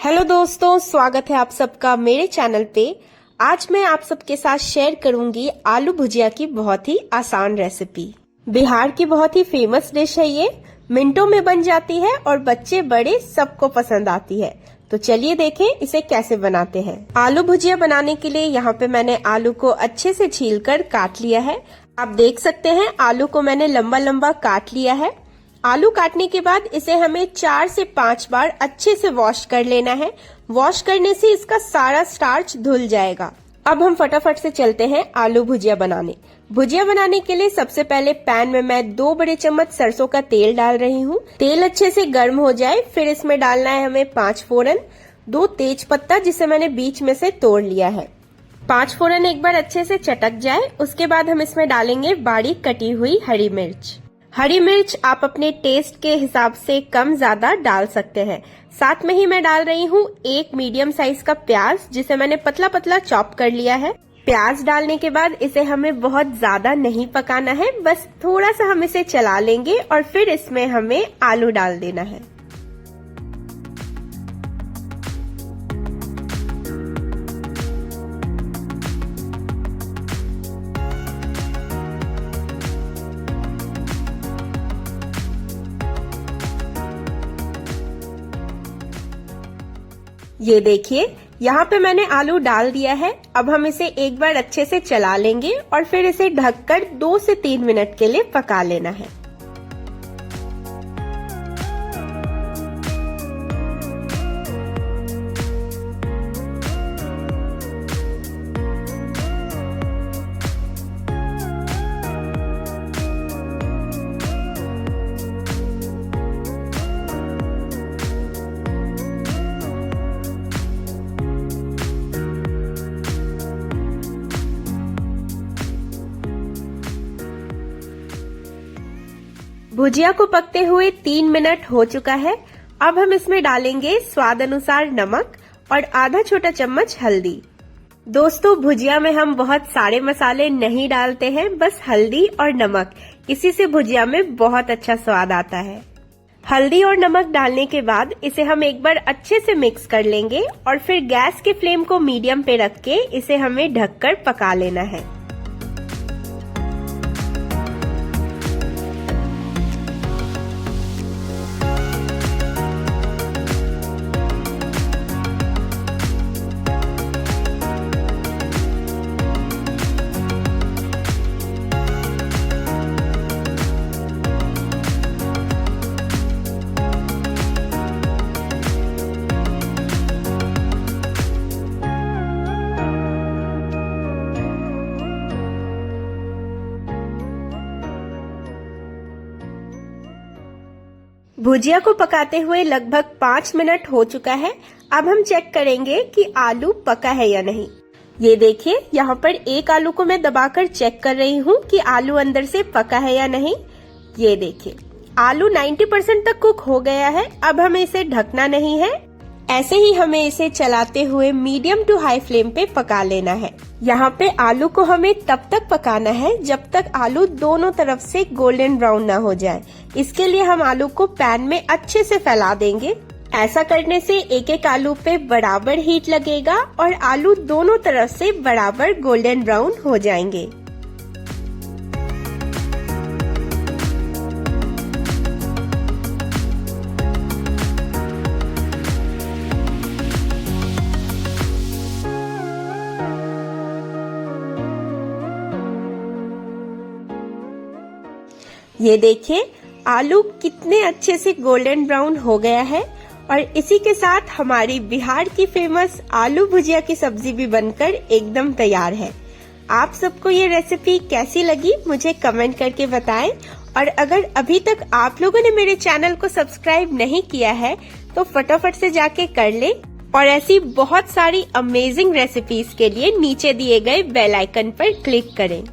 Hello दोस्तों, स्वागत है आप सबका मेरे चैनल पे। आज मैं आप सबके साथ शेयर करूंगी आलू भुजिया की बहुत ही आसान रेसिपी। बिहार की बहुत ही फेमस डिश है ये, मिनटों में बन जाती है और बच्चे बड़े सबको पसंद आती है। तो चलिए देखें इसे कैसे बनाते हैं। आलू भुजिया बनाने के लिए यहाँ पे मैंने आलू को अच्छे से छीलकर काट लिया है। आप देख सकते हैं आलू को मैंने लंबा लंबा काट लिया है। आलू काटने के बाद इसे हमें 4 से 5 बार अच्छे से वॉश कर लेना है। वॉश करने से इसका सारा स्टार्च धुल जाएगा। अब हम फटाफट से चलते हैं आलू भुजिया बनाने। भुजिया बनाने के लिए सबसे पहले पैन में मैं 2 बड़े चम्मच सरसों का तेल डाल रही हूँ। तेल अच्छे से गर्म हो जाए फिर इसमें डालना है हमें 5 फोरन, 2 तेज पत्ता जिसे मैंने बीच में से तोड़ लिया है। 5 फोरन एक बार अच्छे से चटक जाए उसके बाद हम इसमें डालेंगे बारीक कटी हुई हरी मिर्च। हरी मिर्च आप अपने टेस्ट के हिसाब से कम ज्यादा डाल सकते हैं। साथ में ही मैं डाल रही हूँ 1 मीडियम साइज का प्याज जिसे मैंने पतला पतला चॉप कर लिया है। प्याज डालने के बाद इसे हमें बहुत ज्यादा नहीं पकाना है, बस थोड़ा सा हम इसे चला लेंगे और फिर इसमें हमें आलू डाल देना है। ये देखिए यहाँ पे मैंने आलू डाल दिया है। अब हम इसे एक बार अच्छे से चला लेंगे और फिर इसे ढककर 2 से 3 मिनट के लिए पका लेना है। भुजिया को पकते हुए 3 मिनट हो चुका है। अब हम इसमें डालेंगे स्वाद अनुसार नमक और आधा छोटा चम्मच हल्दी। दोस्तों भुजिया में हम बहुत सारे मसाले नहीं डालते हैं, बस हल्दी और नमक, इसी से भुजिया में बहुत अच्छा स्वाद आता है। हल्दी और नमक डालने के बाद इसे हम एक बार अच्छे से मिक्स कर लेंगे और फिर गैस के फ्लेम को मीडियम पे रख के इसे हमें ढककर पका लेना है। भुजिया को पकाते हुए लगभग 5 मिनट हो चुका है। अब हम चेक करेंगे कि आलू पका है या नहीं। ये देखिए यहाँ पर एक आलू को मैं दबाकर चेक कर रही हूँ कि आलू अंदर से पका है या नहीं। ये देखिए आलू 90% तक कुक हो गया है। अब हमें इसे ढकना नहीं है, ऐसे ही हमें इसे चलाते हुए मीडियम टू हाई फ्लेम पे पका लेना है। यहाँ पे आलू को हमें तब तक पकाना है जब तक आलू दोनों तरफ से गोल्डन ब्राउन ना हो जाए। इसके लिए हम आलू को पैन में अच्छे से फैला देंगे। ऐसा करने से एक एक आलू पे बराबर हीट लगेगा और आलू दोनों तरफ से बराबर गोल्डन ब्राउन हो जाएंगे। ये देखिए आलू कितने अच्छे से गोल्डन ब्राउन हो गया है और इसी के साथ हमारी बिहार की फेमस आलू भुजिया की सब्जी भी बनकर एकदम तैयार है। आप सबको ये रेसिपी कैसी लगी मुझे कमेंट करके बताएं और अगर अभी तक आप लोगों ने मेरे चैनल को सब्सक्राइब नहीं किया है तो फटाफट से जाके कर लें और ऐसी बहुत सारी अमेजिंग रेसिपीज के लिए नीचे दिए गए बेल आइकन पर क्लिक करें।